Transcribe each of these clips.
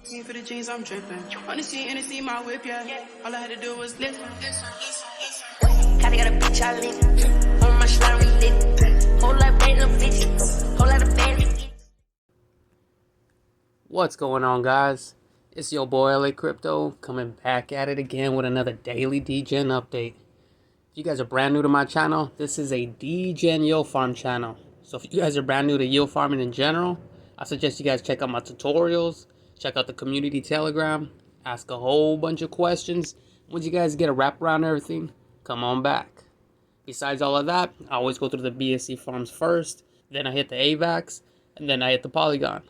For the jeans, I'm dripping. On the scene, and see my whip, yeah. All I had to do was lift. Kinda got a bitch I lit. On my slime, we lit. Whole lot of random bitches. Whole lot of bandits. What's going on, guys? It's your boy LA Crypto coming back at it again with another daily Degen update. If you guys are brand new to my channel, this is a Degen yield farm channel. So if you guys are brand new to yield farming in general, I suggest you guys check out my tutorials, check out the community telegram, ask a whole bunch of questions. Once you guys get a wrap around everything, come on back. Besides all of that, I always go through the BSC farms first, then I hit the Avax, and then I hit the Polygon.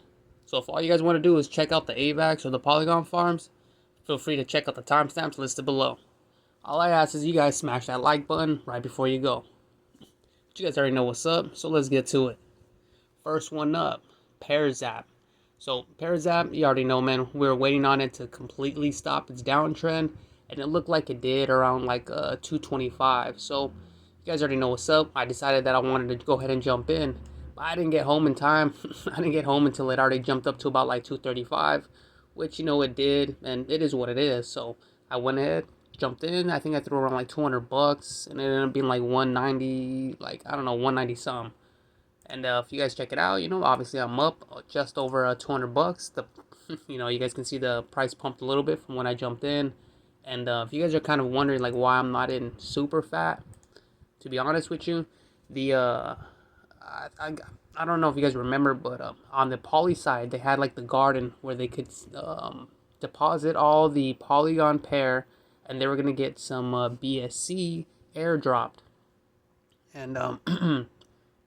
So if all you guys want to do is check out the Avax or the Polygon Farms, feel free to check out the timestamps listed below. All I ask is you guys smash that like button right before you go. But you guys already know what's up, so let's get to it. First one up, Pearzap. So Pearzap, you already know, man, we were waiting on it to completely stop its downtrend, and it looked like it did around like 225. So you guys already know what's up. I decided that I wanted to go ahead and jump in. I didn't get home in time. I didn't get home until it already jumped up to about like 235, which, you know, it did, and it is what it is. So I went ahead, jumped in. I think I threw around like $200, and it ended up being like 190, like, I don't know, 190 some. And if you guys check it out, you know, obviously I'm up just over $200. You know, you guys can see the price pumped a little bit from when I jumped in. And if you guys are kind of wondering like why I'm not in super fat, to be honest with you, the I don't know if you guys remember, but on the Poly side, they had like the garden where they could deposit all the Polygon pair, and they were gonna get some BSC airdropped. And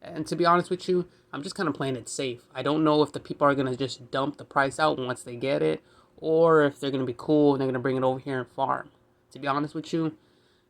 and to be honest with you, I'm just kind of playing it safe. I don't know if the people are gonna just dump the price out once they get it, or if they're gonna be cool and they're gonna bring it over here and farm. To be honest with you,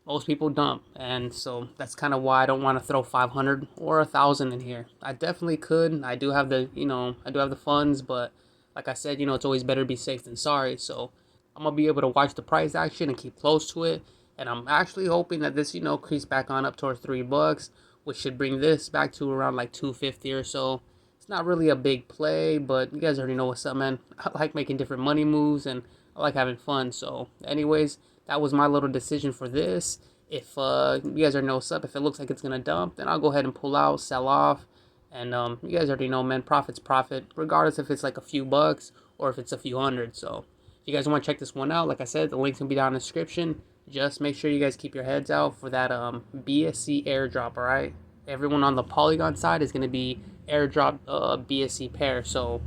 most people dump, and so that's kind of why I don't want to throw 500 or 1,000 in here. I definitely could. I do have the, you know, I do have the funds, but like I said, you know, it's always better to be safe than sorry. So I'm gonna be able to watch the price action and keep close to it. And I'm actually hoping that this, you know, creeps back on up towards $3, which should bring this back to around like 250 or so. It's not really a big play, but you guys already know what's up, man. I like making different money moves, and I like having fun. So anyways, that was my little decision for this. If you guys already know what's up, if it looks like it's gonna dump, then I'll go ahead and pull out, sell off. And you guys already know, man, profit's profit, regardless if it's like a few bucks or if it's a few hundred. So if you guys want to check this one out, like I said, the link's gonna be down in the description. Just make sure you guys keep your heads out for that BSC airdrop, alright? Everyone on the Polygon side is gonna be airdrop BSC pair. So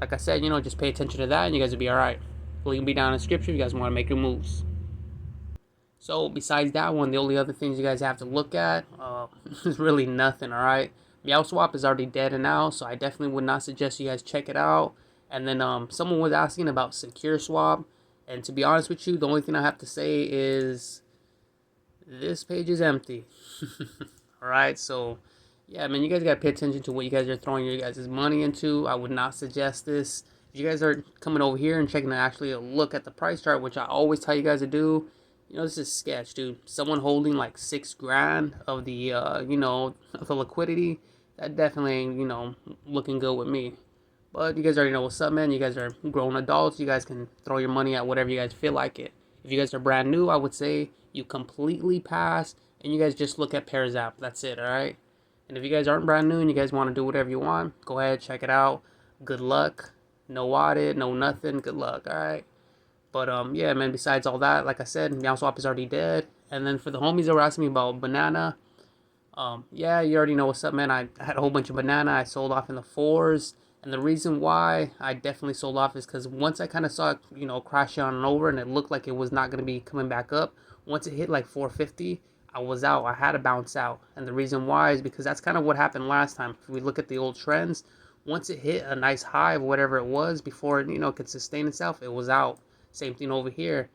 like I said, you know, just pay attention to that and you guys will be alright. Link will be down in the description if you guys want to make your moves. So besides that one, the only other things you guys have to look at is really nothing, alright? Meowswap is already dead and out, so I definitely would not suggest you guys check it out. And then someone was asking about SecureSwap, and to be honest with you, the only thing I have to say is this page is empty. Alright, so yeah, man, you guys gotta pay attention to what you guys are throwing your guys' money into. I would not suggest this. If you guys are coming over here and checking to actually look at the price chart, which I always tell you guys to do, you know, this is sketch, dude. Someone holding like $6,000 of the, you know, of the liquidity, that definitely ain't, you know, looking good with me. But you guys already know what's up, man. You guys are grown adults. You guys can throw your money at whatever you guys feel like it. If you guys are brand new, I would say you completely pass and you guys just look at Pearzap. That's it, all right? And if you guys aren't brand new and you guys want to do whatever you want, go ahead, check it out. Good luck. No audit, no nothing. Good luck, all right? But yeah, man, besides all that, like I said, Meowswap is already dead. And then for the homies that were asking me about banana, yeah, you already know what's up, man. I had a whole bunch of banana. I sold off in the 4s. And the reason why I definitely sold off is because once I kind of saw it, you know, crash on and over, and it looked like it was not going to be coming back up, once it hit like 450, I was out. I had to bounce out. And the reason why is because that's kind of what happened last time. If we look at the old trends, once it hit a nice high of whatever it was before it, you know, could sustain itself, it was out. Same thing over here.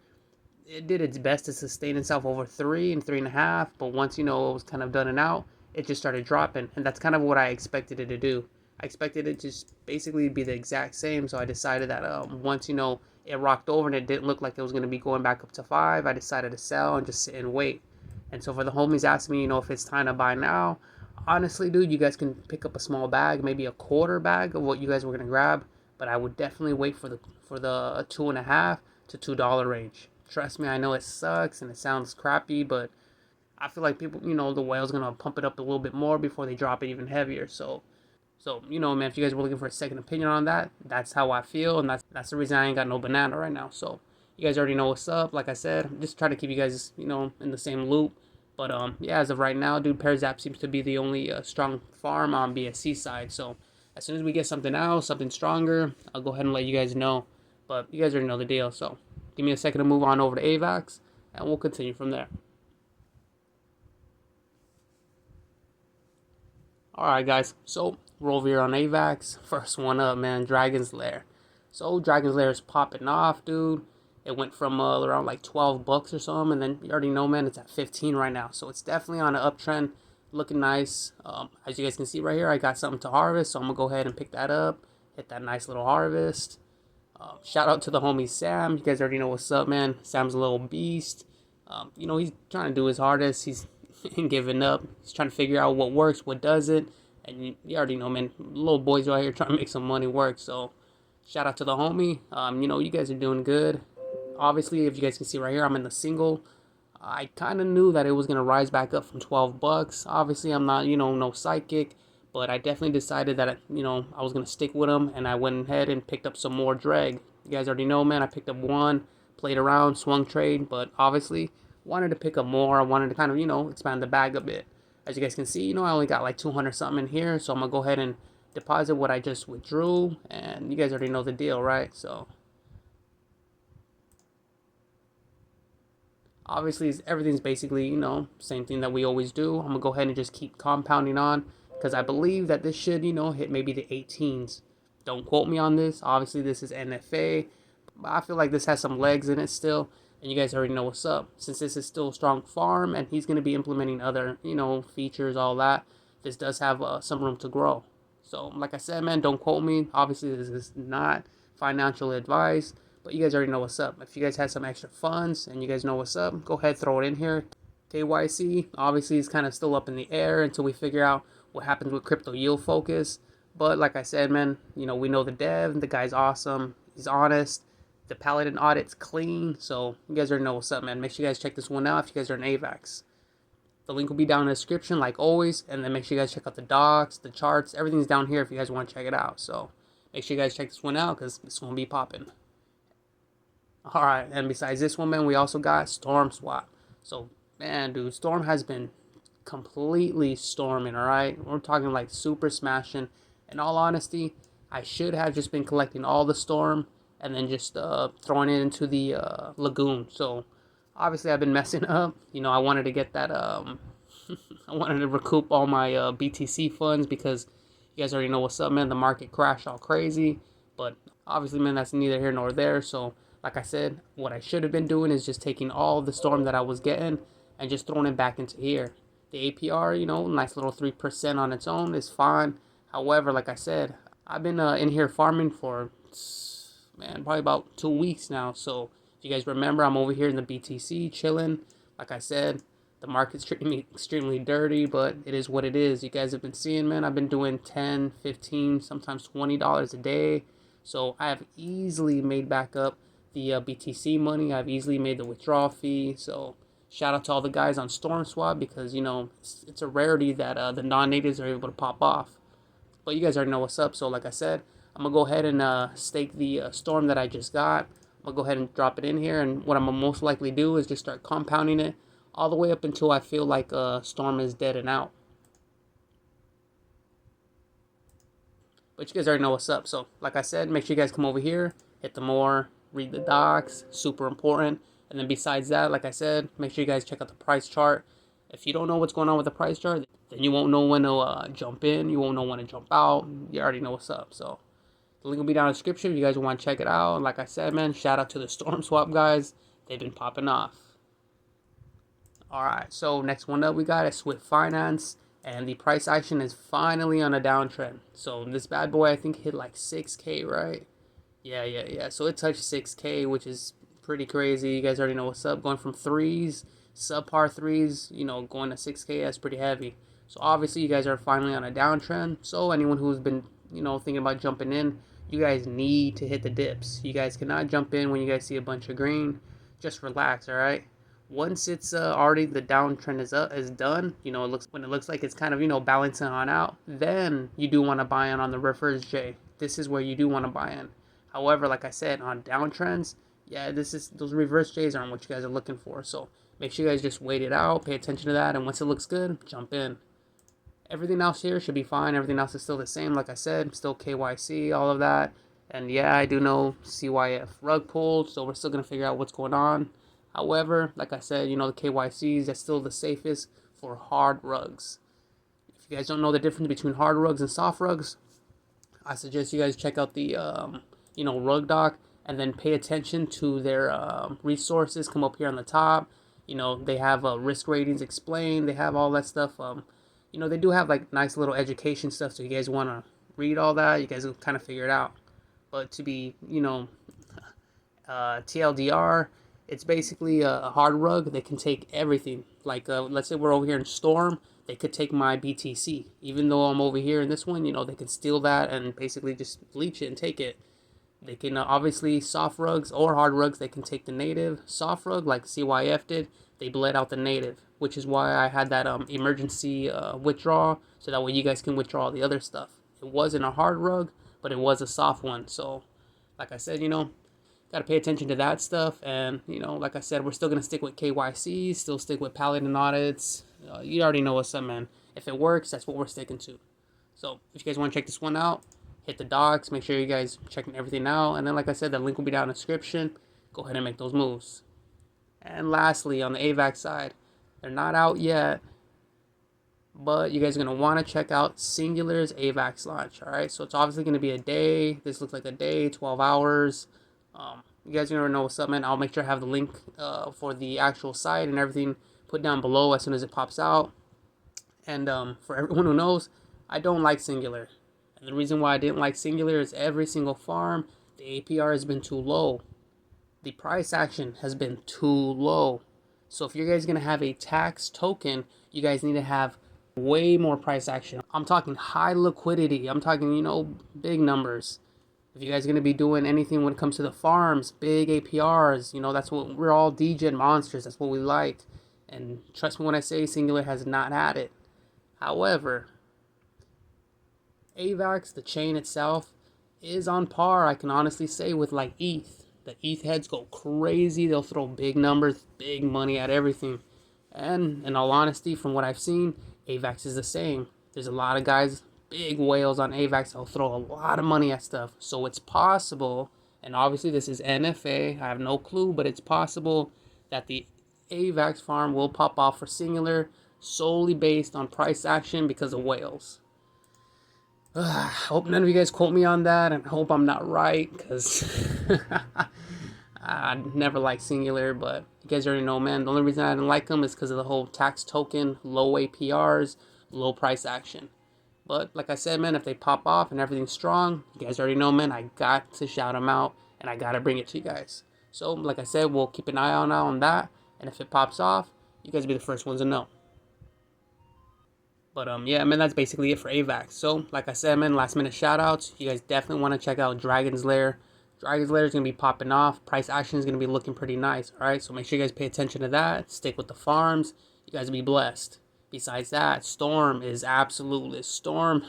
It did its best to sustain itself over 3 and 3.5, but once, you know, it was kind of done and out, it just started dropping, and that's kind of what I expected it to do. I expected it to just basically be the exact same, so I decided that once, you know, it rocked over and it didn't look like it was going to be going back up to 5, I decided to sell and just sit and wait. And so for the homies asking me, you know, if it's time to buy now, honestly, dude, you guys can pick up a small bag, maybe a quarter bag of what you guys were going to grab. but I would definitely wait for the $2.50 to $2 range. Trust me, I know it sucks and it sounds crappy, but I feel like people, the whale's gonna pump it up a little bit more before they drop it even heavier. So man, if you guys were looking for a second opinion on that, that's how I feel, and that's the reason I ain't got no banana right now. So you guys already know what's up. Like I said, I'm just trying to keep you guys, in the same loop. But yeah, as of right now, dude, Pearzap seems to be the only strong farm on BSC side. So as soon as we get something else, something stronger, I'll go ahead and let you guys know. But you guys already know the deal. So give me a second to move on over to Avax, and we'll continue from there. Alright guys, so we're over here on Avax. First one up, man, Dragons Lair. So Dragons Lair is popping off, dude. It went from around like 12 bucks or something, and then you already know, man, it's at 15 right now. So it's definitely on an uptrend, looking nice. As you guys can see right here, I got something to harvest, so I'm gonna go ahead and pick that up, hit that nice little harvest. Shout out to the homie Sam. You guys already know what's up, man. Sam's a little beast. He's trying to do his hardest. He's ain't giving up. He's trying to figure out what works, what doesn't. And you already know, man, little boys right here trying to make some money work. So shout out to the homie. You guys are doing good. Obviously, if you guys can see right here, I'm in the single. I kind of knew that it was going to rise back up from 12 bucks. Obviously, I'm not, no psychic, but I definitely decided that, I was going to stick with them, and I went ahead and picked up some more drag. You guys already know, man, I picked up one, played around, swung trade, but obviously wanted to pick up more. I wanted to kind of, expand the bag a bit. As you guys can see, I only got like 200 something in here, so I'm going to go ahead and deposit what I just withdrew, and you guys already know the deal, right? So obviously, everything's basically, same thing that we always do. I'm going to go ahead and just keep compounding on, because I believe that this should, hit maybe the 18s. Don't quote me on this. Obviously, this is NFA, but I feel like this has some legs in it still, and you guys already know what's up. Since this is still a strong farm, and he's going to be implementing other, features, all that, this does have some room to grow. So, like I said, man, don't quote me. Obviously, this is not financial advice, but you guys already know what's up. If you guys have some extra funds and you guys know what's up, go ahead, throw it in here. KYC, obviously, is kind of still up in the air until we figure out what happens with crypto yield focus. But like I said, man, we know the dev. The guy's awesome. He's honest. The Paladin audit's clean. So you guys already know what's up, man. Make sure you guys check this one out if you guys are in Avax. The link will be down in the description, like always. And then make sure you guys check out the docs, the charts. Everything's down here if you guys want to check it out. So make sure you guys check this one out, because this one will be popping. Alright, and besides this one, man, we also got StormSwap. So, man, dude, Storm has been completely storming, alright? We're talking like super smashing. In all honesty, I should have just been collecting all the Storm and then just throwing it into the lagoon. So, obviously, I've been messing up. I wanted to get that, I wanted to recoup all my BTC funds, because you guys already know what's up, man. The market crashed all crazy. But, obviously, man, that's neither here nor there. So, like I said, what I should have been doing is just taking all the Storm that I was getting and just throwing it back into here. The APR, nice little 3% on its own is fine. However, like I said, I've been in here farming for, man, probably about 2 weeks now. So if you guys remember, I'm over here in the BTC chilling. Like I said, the market's treating me extremely dirty, but it is what it is. You guys have been seeing, man, I've been doing $10, $15, sometimes $20 a day. So I have easily made back up the BTC money. I've easily made the withdrawal fee. So shout out to all the guys on StormSwap, because it's a rarity that the non-natives are able to pop off. But you guys already know what's up. So like I said, I'm gonna go ahead and stake the Storm that I just got. I'm gonna go ahead and drop it in here, and what I'm gonna most likely do is just start compounding it all the way up until I feel like Storm is dead and out. But you guys already know what's up. So like I said, make sure you guys come over here, hit the more, read the docs, super important. And then besides that, like I said, make sure you guys check out the price chart. If you don't know what's going on with the price chart, then you won't know when to jump in. You won't know when to jump out. You already know what's up. So the link will be down in the description if you guys want to check it out. And like I said, man, shout out to the StormSwap guys. They've been popping off. Alright, so next one up we got is Swift Finance. And the price action is finally on a downtrend. So this bad boy, I think, hit like 6K, right? Yeah. So it touched 6K, which is pretty crazy. You guys already know what's up. Going from threes, subpar threes, going to 6K, that's pretty heavy. So obviously you guys are finally on a downtrend. So anyone who's been, thinking about jumping in, you guys need to hit the dips. You guys cannot jump in when you guys see a bunch of green. Just relax, all right? Once it's already the downtrend is done, you know, when it looks like it's kind of, you know, balancing on out, then you do want to buy in on the reverse J. This is where you do want to buy in. However, like I said, on downtrends, yeah, those reverse J's aren't what you guys are looking for. So make sure you guys just wait it out, pay attention to that, and once it looks good, jump in. Everything else here should be fine. Everything else is still the same. Like I said, still KYC, all of that. And yeah, I do know CYF rug pulled, so we're still going to figure out what's going on. However, like I said, you know, the KYCs, that's still the safest for hard rugs. If you guys don't know the difference between hard rugs and soft rugs, I suggest you guys check out the, you know, rug doc, and then pay attention to their resources. Come up here on the top. You know, they have risk ratings explained. They have all that stuff. You know, they do have like nice little education stuff. So you guys want to read all that, you guys will kind of figure it out. But to be, you know, TLDR, it's basically a hard rug. They can take everything. Like, let's say we're over here in Storm, they could take my BTC. Even though I'm over here in this one, you know, they can steal that and basically just bleach it and take it. They can, obviously, soft rugs or hard rugs, they can take the native. Soft rug, like CYF did, they bled out the native, which is why I had that emergency withdrawal, so that way you guys can withdraw the other stuff. It wasn't a hard rug, but it was a soft one. So, like I said, you know, got to pay attention to that stuff. And, you know, like I said, we're still going to stick with KYC, still stick with Paladin audits. You already know what's up, man. If it works, that's what we're sticking to. So, if you guys want to check this one out, hit the docs. Make sure you guys checking everything out. And then, like I said, the link will be down in the description. Go ahead and make those moves. And lastly, on the Avax side, they're not out yet, but you guys are going to want to check out Singular's Avax launch, all right? So it's obviously going to be a day. This looks like a day, 12 hours. You guys are going to know what's up, man. I'll make sure I have the link for the actual site and everything put down below as soon as it pops out. And for everyone who knows, I don't like Singular. And the reason why I didn't like Singular is every single farm, the APR has been too low. The price action has been too low. So if you guys are going to have a tax token, you guys need to have way more price action. I'm talking high liquidity. I'm talking, you know, big numbers. If you guys are going to be doing anything when it comes to the farms, big APRs, you know, that's what we're all Degen monsters. That's what we like. And trust me when I say Singular has not had it. However, Avax, the chain itself, is on par, I can honestly say, with like ETH. The ETH heads go crazy. They'll throw big numbers, big money at everything. And in all honesty, from what I've seen, Avax is the same. There's a lot of guys, big whales on Avax, that'll throw a lot of money at stuff. So it's possible, and obviously this is NFA, I have no clue, but it's possible that the Avax farm will pop off for Singular solely based on price action because of whales. Hope none of you guys quote me on that, and hope I'm not right, because I never liked Singular, but you guys already know, man. The only reason I didn't like them is because of the whole tax token, low APRs, low price action. But like I said, man, if they pop off and everything's strong, you guys already know, man, I got to shout them out, and I got to bring it to you guys. So, like I said, we'll keep an eye on that, and if it pops off, you guys will be the first ones to know. But, yeah, man, that's basically it for Avax. So, like I said, man, last minute shout outs. You guys definitely want to check out Dragons Lair. Dragons Lair is going to be popping off. Price action is going to be looking pretty nice, all right? So make sure you guys pay attention to that. Stick with the farms. You guys will be blessed. Besides that, Storm is absolutely Storm,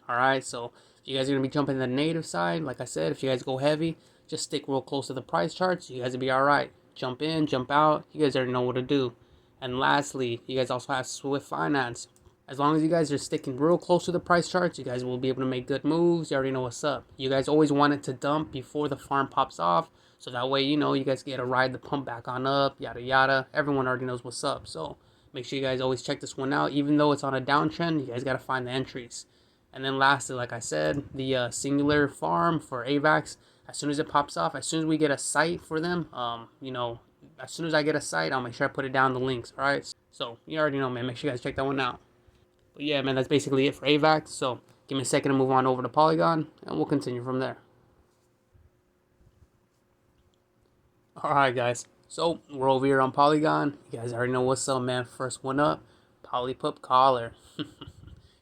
all right? So if you guys are going to be jumping the native side, like I said, if you guys go heavy, just stick real close to the price charts. You guys will be all right. Jump in, jump out. You guys already know what to do. And lastly, you guys also have Swift Finance. As long as you guys are sticking real close to the price charts, you guys will be able to make good moves. You already know what's up. You guys always want it to dump before the farm pops off. So that way, you know, you guys get to ride the pump back on up, yada, yada. Everyone already knows what's up. So make sure you guys always check this one out. Even though it's on a downtrend, you guys got to find the entries. And then lastly, like I said, the Singular farm for Avax, as soon as it pops off, as soon as we get a site for them, you know, as soon as I get a site, I'll make sure I put it down the links, all right? So you already know, man. Make sure you guys check that one out. But yeah, man, that's basically it for Avax. So give me a second to move on over to Polygon, and we'll continue from there. Alright, guys. So we're over here on Polygon. You guys already know what's up, man. First one up, Polypup Collar.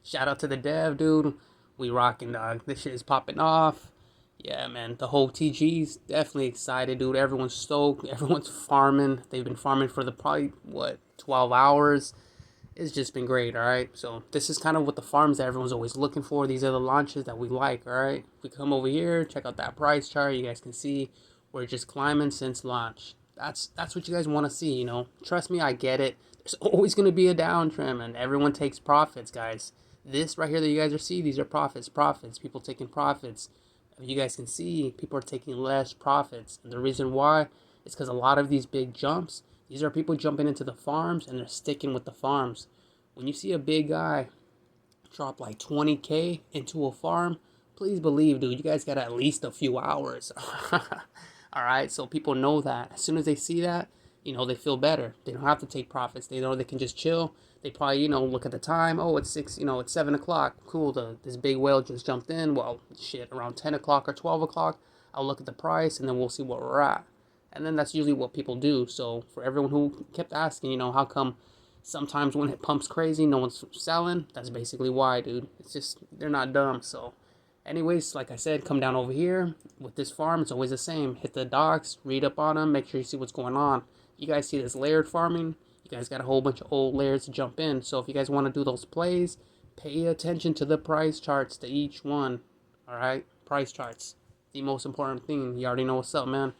Shout out to the dev, dude. We rocking, dog. This shit is popping off. Yeah, man, the whole TG's definitely excited, dude. Everyone's stoked. Everyone's farming. They've been farming for the probably, what, 12 hours. It's just been great, all right? So this is kind of what the farms that everyone's always looking for. These are the launches that we like, all right? We come over here, check out that price chart. You guys can see we're just climbing since launch. That's what you guys want to see, you know? Trust me, I get it. There's always going to be a downtrend, and everyone takes profits, guys. This right here that you guys are seeing, these are profits. People taking profits. You guys can see people are taking less profits. And the reason why is because a lot of these big jumps, these are people jumping into the farms and they're sticking with the farms. When you see a big guy drop like 20K into a farm, please believe, dude, you guys got at least a few hours. All right, so people know that. As soon as they see that, you know, they feel better. They don't have to take profits. They know they can just chill. They probably, you know, look at the time. Oh, it's 6, you know, it's 7 o'clock. Cool, this big whale just jumped in. Well, shit, around 10 o'clock or 12 o'clock, I'll look at the price and then we'll see where we're at. And then that's usually what people do. So for everyone who kept asking, you know, how come sometimes when it pumps crazy, no one's selling? That's basically why, dude. It's just, they're not dumb. So anyways, like I said, come down over here. With this farm, it's always the same. Hit the docs, read up on them, make sure you see what's going on. You guys see this layered farming? You guys got a whole bunch of old layers to jump in. So if you guys want to do those plays, pay attention to the price charts to each one. All right? Price charts. The most important thing. You already know what's up, man.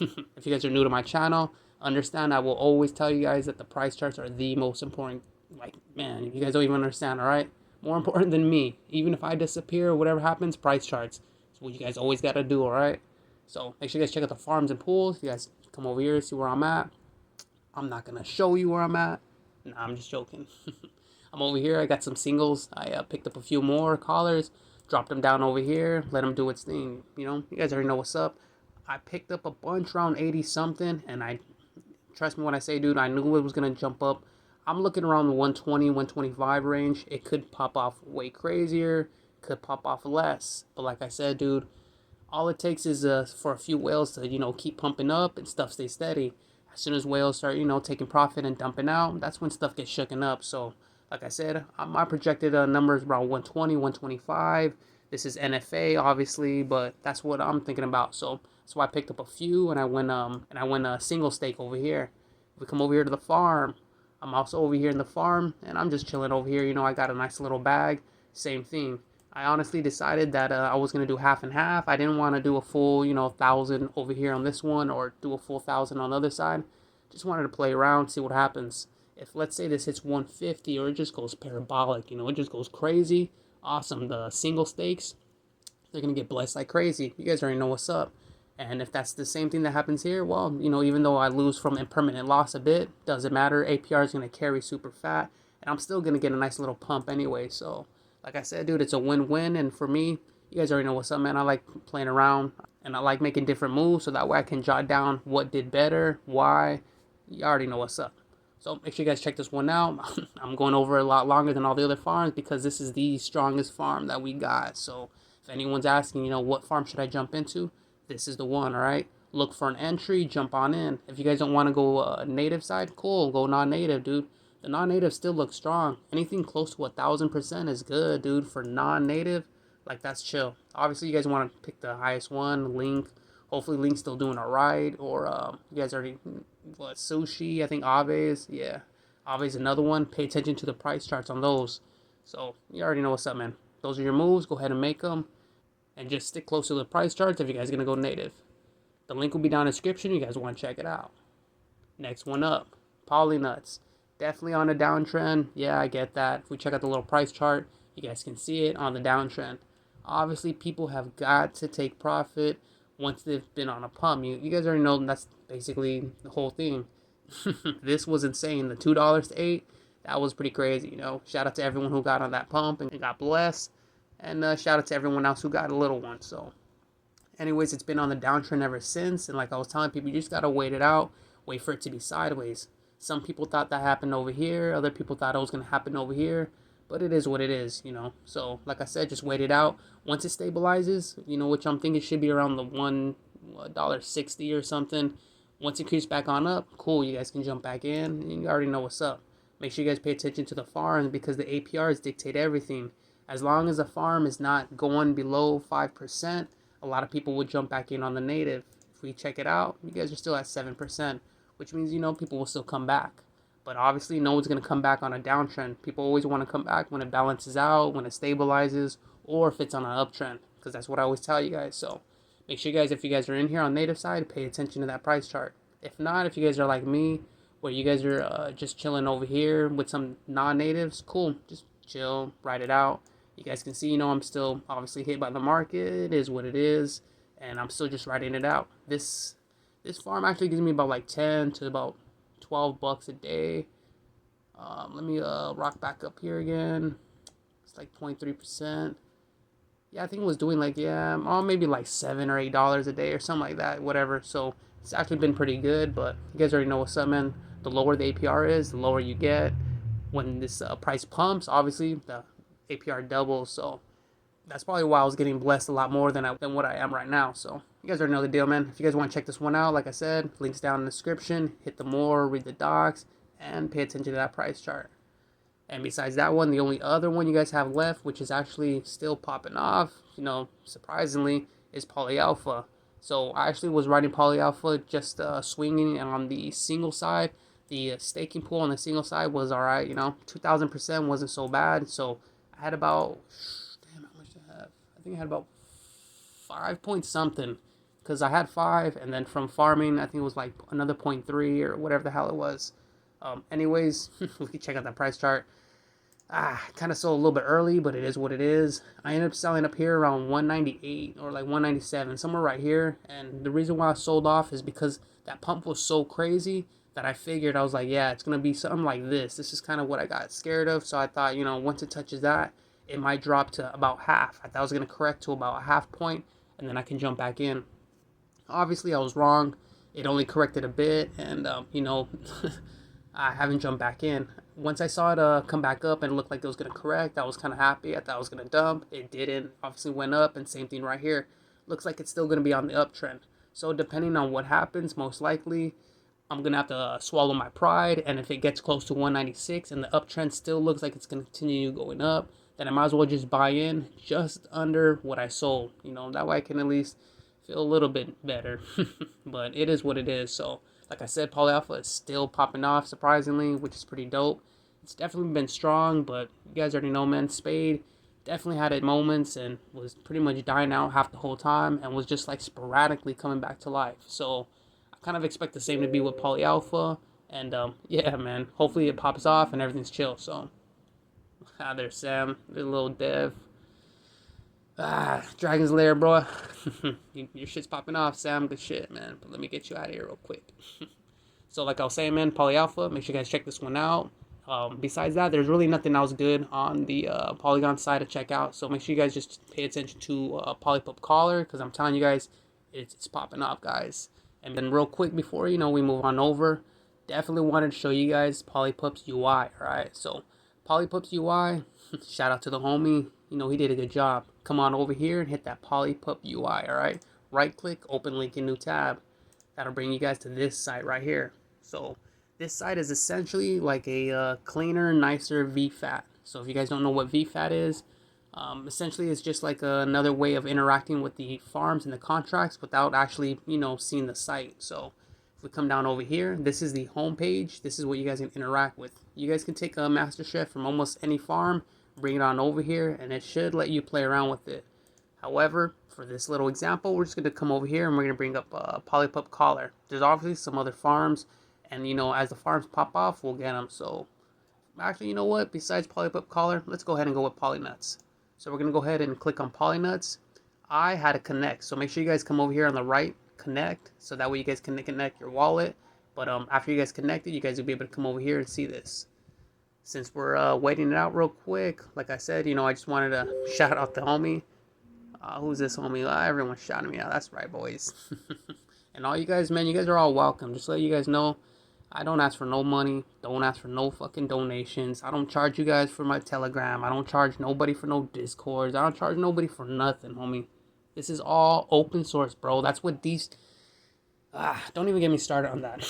If you guys are new to my channel, understand I will always tell you guys that the price charts are the most important. Like, man, you guys don't even understand, all right? More important than me. Even if I disappear or whatever happens, price charts. It's what you guys always got to do, all right? So make sure you guys check out the farms and pools. You guys come over here, see where I'm at. I'm not going to show you where I'm at. Nah, I'm just joking. I'm over here. I got some singles. I picked up a few more collars. Dropped them down over here. Let them do its thing. You know, you guys already know what's up. I picked up a bunch around 80 something, and trust me when I say, dude, I knew it was going to jump up. I'm looking around the 120, 125 range. It could pop off way crazier, could pop off less. But like I said, dude, all it takes is for a few whales to, you know, keep pumping up and stuff stay steady. As soon as whales start, you know, taking profit and dumping out, that's when stuff gets shooken up. So like I said, my projected number is around 120, 125. This is NFA, obviously, but that's what I'm thinking about. So that's why I picked up a few, and I went a single stake over here. If we come over here to the farm, I'm also over here in the farm, and I'm just chilling over here. You know, I got a nice little bag. Same thing. I honestly decided that I was gonna do half and half. I didn't want to do a full, you know, 1,000 over here on this one, or do a full 1,000 on the other side. Just wanted to play around, see what happens. If let's say this hits 150, or it just goes parabolic, you know, it just goes crazy. Awesome. The single stakes, they're going to get blessed like crazy. You guys already know what's up. And if that's the same thing that happens here, well, you know, even though I lose from impermanent loss a bit, doesn't matter. APR is going to carry super fat, and I'm still going to get a nice little pump anyway. So, like I said, dude, it's a win-win. And for me, you guys already know what's up, man. I like playing around, and I like making different moves, so that way I can jot down what did better, why. You already know what's up. So make sure you guys check this one out. I'm going over a lot longer than all the other farms because this is the strongest farm that we got. So if anyone's asking, you know, what farm should I jump into, this is the one, all right? Look for an entry, jump on in. If you guys don't want to go native side, cool, go non-native, dude. The non-native still looks strong. Anything close to 1,000% is good, dude. For non-native, like, that's chill. Obviously, you guys want to pick the highest one, Link. Hopefully, Link's still doing all right. Or you guys already, what, Sushi, I think Avax. Yeah, Avax another one. Pay attention to the price charts on those. So, you already know what's up, man. Those are your moves. Go ahead and make them. And just stick close to the price charts if you guys are going to go native. The link will be down in the description. You guys want to check it out. Next one up, PolyNuts. Definitely on a downtrend. Yeah, I get that. If we check out the little price chart, you guys can see it on the downtrend. Obviously, people have got to take profit once they've been on a pump. You guys already know that's basically the whole thing. This was insane. The $2 to $8, that was pretty crazy, you know. Shout out to everyone who got on that pump and got blessed. And shout out to everyone else who got a little one. So, anyways, it's been on the downtrend ever since. And like I was telling people, you just got to wait it out. Wait for it to be sideways. Some people thought that happened over here. Other people thought it was going to happen over here. But it is what it is, you know. So, like I said, just wait it out. Once it stabilizes, you know, which I'm thinking should be around the $1.60 or something. Once it creeps back on up, cool, you guys can jump back in. And you already know what's up. Make sure you guys pay attention to the farms because the APRs dictate everything. As long as the farm is not going below 5%, a lot of people would jump back in on the native. If we check it out, you guys are still at 7%, which means, you know, people will still come back. But obviously, no one's going to come back on a downtrend. People always want to come back when it balances out, when it stabilizes, or if it's on an uptrend, because that's what I always tell you guys. So make sure you guys, if you guys are in here on native side, pay attention to that price chart. If not, if you guys are like me, where you guys are just chilling over here with some non-natives, cool. Just chill, ride it out. You guys can see, you know, I'm still obviously hit by the market. It is what it is, and I'm still just riding it out. This farm actually gives me about like 10 to about 12 bucks a day. Let me rock back up here again. It's like 0.3%. Yeah, I think it was doing like, yeah, maybe like $7 or $8 a day or something like that, whatever. So it's actually been pretty good, but you guys already know what's up, man. The lower the APR is, the lower you get. When this price pumps, obviously the APR doubles. So that's probably why I was getting blessed a lot more than what I am right now. So you guys already know the deal, man. If you guys want to check this one out, like I said, links down in the description. Hit the more, read the docs, and pay attention to that price chart. And besides that one, the only other one you guys have left, which is actually still popping off, you know, surprisingly, is PolyAlpha. So I actually was riding PolyAlpha, just swinging on the single side. The staking pool on the single side was all right, you know, 2,000% wasn't so bad. So I had about, damn, how much did I have? I think I had about 5 point something, because I had 5, and then from farming, I think it was like another 0.3 or whatever the hell it was. Anyways, we can check out that price chart. Kind of sold a little bit early, but it is what it is. I ended up selling up here around 198 or like 197, somewhere right here. And the reason why I sold off is because that pump was so crazy that I figured, I was like, yeah, it's going to be something like this. This is kind of what I got scared of. So I thought, you know, once it touches that, it might drop to about half. I thought I was going to correct to about a half point, and then I can jump back in. Obviously, I was wrong. It only corrected a bit, and, you know, I haven't jumped back in. Once I saw it come back up and looked like it was going to correct, I was kind of happy. I thought I was going to dump. It didn't. Obviously went up, and same thing right here. Looks like it's still going to be on the uptrend. So depending on what happens, most likely, I'm going to have to swallow my pride. And if it gets close to 196 and the uptrend still looks like it's going to continue going up, then I might as well just buy in just under what I sold. You know, that way I can at least feel a little bit better. But it is what it is. So like I said, PolyAlpha is still popping off, surprisingly, which is pretty dope. It's definitely been strong, but you guys already know, man, Spade definitely had its moments and was pretty much dying out half the whole time and was just like sporadically coming back to life. So I kind of expect the same to be with PolyAlpha. And yeah, man, hopefully it pops off and everything's chill. So there's Sam, the little dev. Dragons Lair, bro. Your shit's popping off, Sam. Good shit, man. But let me get you out of here real quick. So like I was saying, man, PolyAlpha, make sure you guys check this one out. Besides that, there's really nothing else good on the Polygon side to check out. So make sure you guys just pay attention to Polypup Collar, because I'm telling you guys, it's popping off, guys. And then real quick before, you know, we move on over, definitely wanted to show you guys Polypup's UI, alright? So Polypup's UI, shout out to the homie. You know, he did a good job. Come on over here and hit that Polypup UI, alright? Right click, open link in new tab. That'll bring you guys to this site right here. So this site is essentially like a cleaner, nicer Vfat. So if you guys don't know what Vfat is, essentially it's just like another way of interacting with the farms and the contracts without actually, you know, seeing the site. So if we come down over here, this is the home page. This is what you guys can interact with. You guys can take a master chef from almost any farm, bring it on over here, and it should let you play around with it. However, for this little example, we're just going to come over here and we're going to bring up Polypup Collar. There's obviously some other farms, and you know, as the farms pop off, we'll get them. So actually, you know what, besides Polypup Collar, let's go ahead and go with PolyNuts. So we're going to go ahead and click on PolyNuts. I had to connect, so make sure you guys come over here on the right, connect, so that way you guys can connect your wallet. But after you guys connected, you guys will be able to come over here and see this. Since we're waiting it out real quick, like I said, you know, I just wanted to shout out the homie. Who's this homie? Everyone's shouting me out. That's right, boys. And all you guys, man, you guys are all welcome. Just to let you guys know, I don't ask for no money. Don't ask for no fucking donations. I don't charge you guys for my Telegram. I don't charge nobody for no Discords. I don't charge nobody for nothing, homie. This is all open source, bro. That's what these... don't even get me started on that.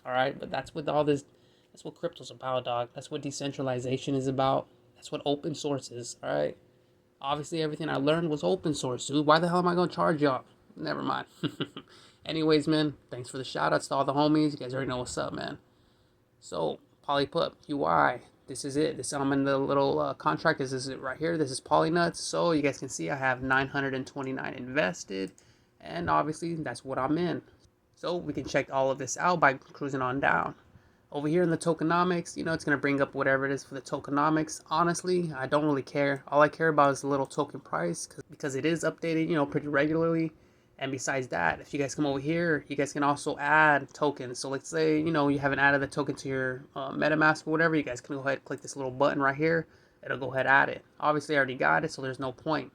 Alright, but that's what all this... That's what crypto's about, dog. That's what decentralization is about. That's what open source is, alright? Obviously, everything I learned was open source, dude. Why the hell am I going to charge y'all? Never mind. Anyways, man, thanks for the shout-outs to all the homies. You guys already know what's up, man. So, Polypup UI. This is it. I'm in the little contract. This is it right here. This is PolyNuts. So, you guys can see I have 929 invested. And obviously, that's what I'm in. So, we can check all of this out by cruising on down. Over here in the tokenomics, it's going to bring up whatever it is for the tokenomics. Honestly, I don't really care. All I care about is the little token price because it is updated, pretty regularly. And besides that, if you guys come over here, you guys can also add tokens. So let's say, you haven't added the token to your MetaMask or whatever. You guys can go ahead and click this little button right here. It'll go ahead and add it. Obviously, I already got it, so there's no point.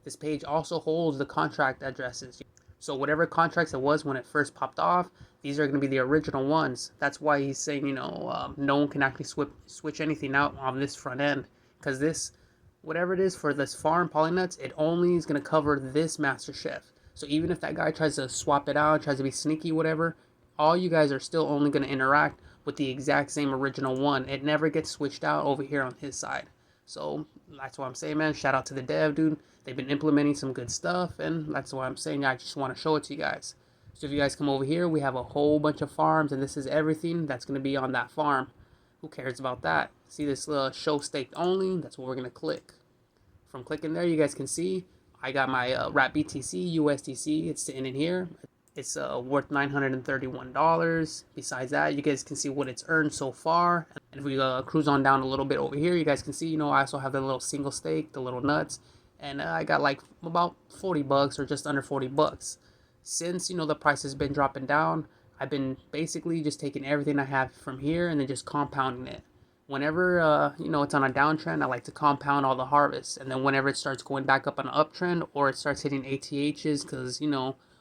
This page also holds the contract addresses. So whatever contracts it was when it first popped off, these are going to be the original ones. That's why he's saying, no one can actually switch anything out on this front end. Because this, whatever it is for this farm, PolyNuts, it only is going to cover this master chef. So even if that guy tries to swap it out, tries to be sneaky, whatever, all you guys are still only going to interact with the exact same original one. It never gets switched out over here on his side. So that's what I'm saying, man. Shout out to the dev, dude. They've been implementing some good stuff, and that's why I'm saying I just want to show it to you guys. So if you guys come over here, we have a whole bunch of farms, and this is everything that's going to be on that farm. Who cares about that? See this show staked only? That's what we're going to click. From clicking there, you guys can see I got my wrap BTC, USDC. It's sitting in here. It's worth $931. Besides that, you guys can see what it's earned so far. And if we cruise on down a little bit over here, you guys can see, I also have the little single stake, the little nuts. And I got like about $40 or just under $40. Since, the price has been dropping down, I've been basically just taking everything I have from here and then just compounding it. Whenever, it's on a downtrend, I like to compound all the harvests. And then whenever it starts going back up on an uptrend or it starts hitting ATHs because,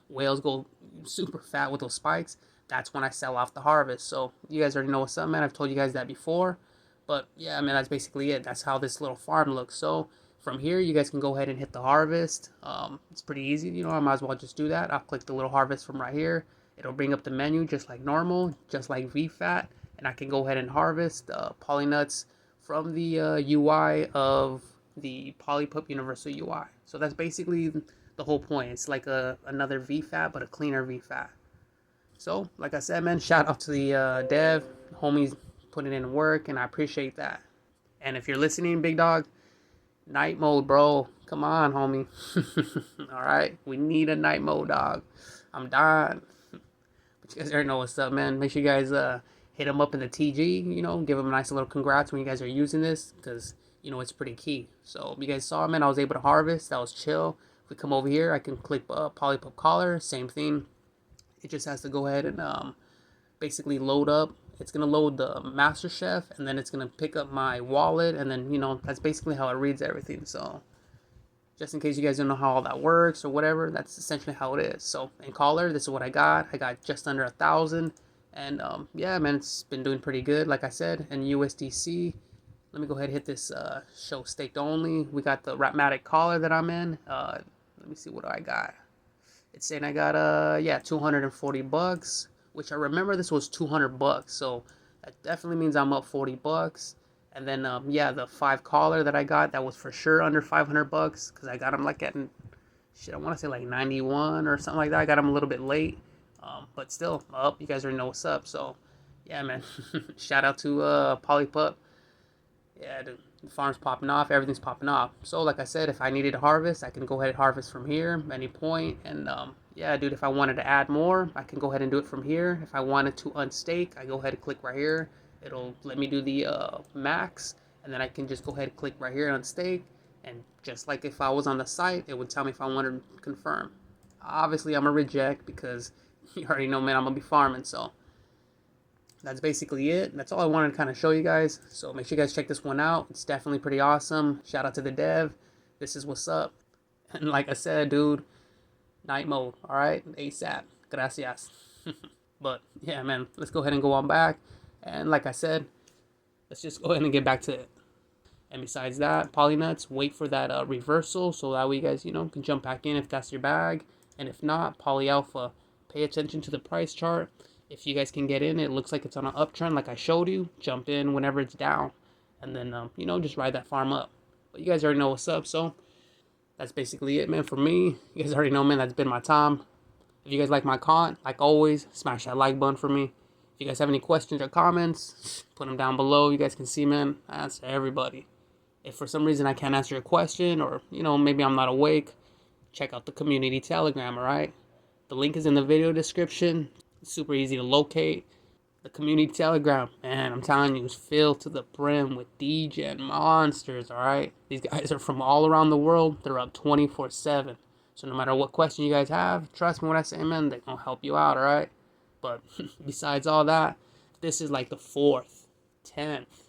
whales go super fat with those spikes, that's when I sell off the harvest. So you guys already know what's up, man. I've told you guys that before. But yeah, man, that's basically it. That's how this little farm looks. So from here, you guys can go ahead and hit the harvest. It's pretty easy. I might as well just do that. I'll click the little harvest from right here. It'll bring up the menu just like normal, just like Vfat. And I can go ahead and harvest PolyNuts from the UI of the Polypup Universal UI. So that's basically the whole point. It's like another Vfat, but a cleaner Vfat. So, like I said, man, shout out to the dev. Homies putting in work, and I appreciate that. And if you're listening, big dog, night mode, bro. Come on, homie. All right? We need a night mode, dog. I'm dying. But you guys already know what's up, man. Make sure you guys hit them up in the TG, give them a nice little congrats when you guys are using this, because, it's pretty key. So, you guys saw, man, I was able to harvest. That was chill. If we come over here, I can click Polypup Collar. Same thing. It just has to go ahead and basically load up. It's going to load the Master Chef, and then it's going to pick up my wallet, and then, that's basically how it reads everything. So, just in case you guys don't know how all that works or whatever, that's essentially how it is. So, in Collar, this is what I got. I got just under 1,000. And, yeah, man, it's been doing pretty good, like I said. And USDC, let me go ahead and hit this show staked only. We got the Matic Collar that I'm in. Let me see what I got. It's saying I got, $240, which I remember this was $200. So that definitely means I'm up $40. And then, yeah, the 5 collar that I got, that was for sure under $500 because I got them like at, I want to say like 91 or something like that. I got them a little bit late. But still, up. You guys already know what's up. So, yeah, man. Shout out to Polypup. Yeah, the farm's popping off. Everything's popping off. So, like I said, if I needed to harvest, I can go ahead and harvest from here at any point. And, yeah, dude, if I wanted to add more, I can go ahead and do it from here. If I wanted to unstake, I go ahead and click right here. It'll let me do the max. And then I can just go ahead and click right here and unstake. And just like if I was on the site, it would tell me if I wanted to confirm. Obviously, I'm going to reject because you already know, man, I'm going to be farming. So that's basically it. That's all I wanted to kind of show you guys. So make sure you guys check this one out. It's definitely pretty awesome. Shout out to the dev. This is what's up. And like I said, dude, night mode. All right. ASAP. Gracias. But yeah, man, let's go ahead and go on back. And like I said, let's just go ahead and get back to it. And besides that, PolyNuts, wait for that reversal so that way you guys, can jump back in if that's your bag. And if not, PolyAlpha. Pay attention to the price chart. If you guys can get in, it looks like it's on an uptrend like I showed you. Jump in whenever it's down. And then, just ride that farm up. But you guys already know what's up. So, that's basically it, man, for me. You guys already know, man, that's been my time. If you guys like my content, like always, smash that like button for me. If you guys have any questions or comments, put them down below. You guys can see, man, I answer everybody. If for some reason I can't answer your question, or, you know, maybe I'm not awake, check out the community Telegram, alright? The link is in the video description. It's super easy to locate. The community Telegram, man, I'm telling you, is filled to the brim with Degen monsters, alright? These guys are from all around the world. They're up 24/7. So no matter what question you guys have, trust me when I say, man, they're going to help you out, alright? But besides all that, this is like the 4th, 10th,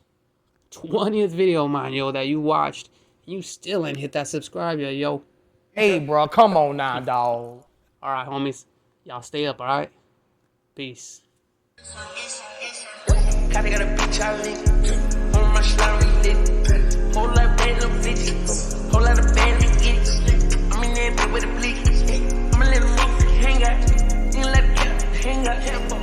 20th video, man, yo, that you watched. You still ain't hit that subscribe yet, yo. Hey, bro, come on now, dog. Alright, homies. Y'all stay up, alright? Peace. Kinda got a bitch I lick. On my slime lit. Whole lot of bad little bitches. Whole lot of bad little bitches. I'm in there with a blick. I'ma let them hang out. You let them hang out.